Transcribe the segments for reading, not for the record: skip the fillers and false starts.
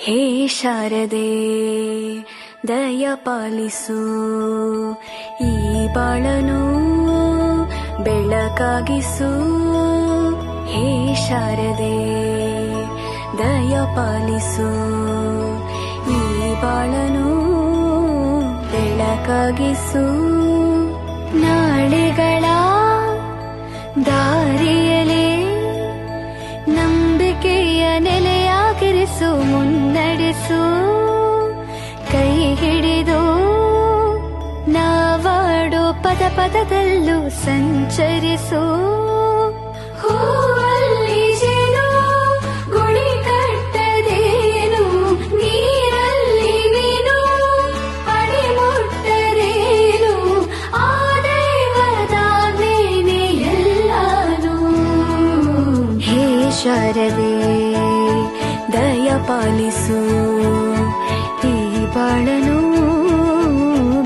ಹೇ ಶಾರದೆ ದಯ ಪಾಲಿಸು, ಈ ಬಾಳನು ಬೆಳಕಾಗಿಸು. ಹೇ ಶಾರದೆ ದಯ ಪಾಲಿಸು, ಈ ಬಾಳನು ಬೆಳಕಾಗಿಸು. ನಾಳೆಗಳ ದಾರಿಯಲೇ ನಂಬಿಕೆಯ ನೆಲೆಯಾಗಿರಿಸು, ಮುನ್ನಡೆಸು. ಕೈ ಹಿಡಿದು ನಾವಾಡೋ ಪದ ಪದದಲ್ಲೂ ಸಂಚರಿಸು. ಹೂವಲ್ಲಿ ಜೇನು ಗುಡಿ ಕಟ್ಟದೇನು, ನೀರಲ್ಲಿ ಮೀನು ಅಡಿ ಮುಟ್ಟರೇನು, ಆ ದೈವದಾಜ್ಞೆನೇ ಎಲ್ಲಾನು. ಹೇ ಶಾರದೆ ದಯ ಪಾಲಿಸು, ಈ ಬಾಳನು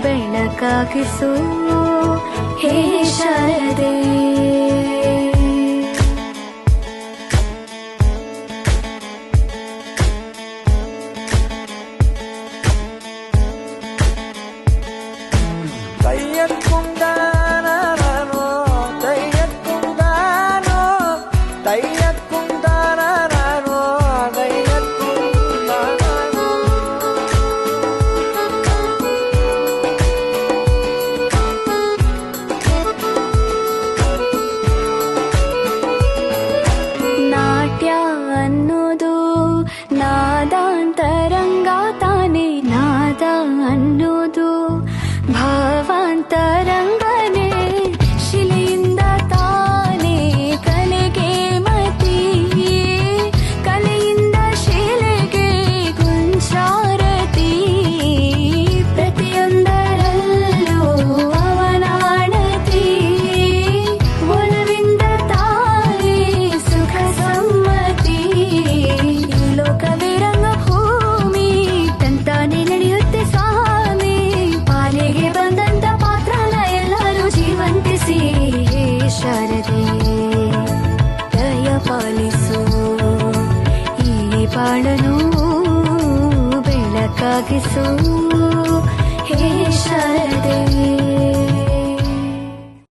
ಬೆಳಕಾಗಿಸು. ಹೇ ಶಾರದೆ ಅನ್ನೋದು ನಾದಾಂತರಂಗ ತಾನೆ, ನಾದ ಅನ್ನೋದು ಭಾವಾಂತರಂಗನೇ. ಶಿಲೆಯಿಂದ ತಾನೇ ಕಲೆಗೆ ಮತಿ, ಕಲೆಯಿಂದ ಶಿಲೆಗೆ ಗುಂಚಾರತಿ. ಪ್ರತಿಯೊಂದರಲ್ಲೂ ಅವನಾಣತಿ, ಒಲವಿಂದ ತಾನೇ ಸುಖ ಸಮ್ಮತಿ. ಲೋಕವೇ ರಂಗ ಭೂಮಿ ತಂತಾನೆ ನಡೆಯುತ್ತೆ ಸ್ವಾಮಿ, ಪಾಲಿಗೆ ಬಂದಂತ ಪಾತ್ರನ ಎಲ್ಲರೂ ಜೀವಂತಿಸಿ. ಹೇ ಶಾರದೆ ದಯ ಪಾಲಿಸು, ಈ ಬಾಳನು ಬೆಳಕಾಗಿಸು. ಹೇ ಶಾರದೆ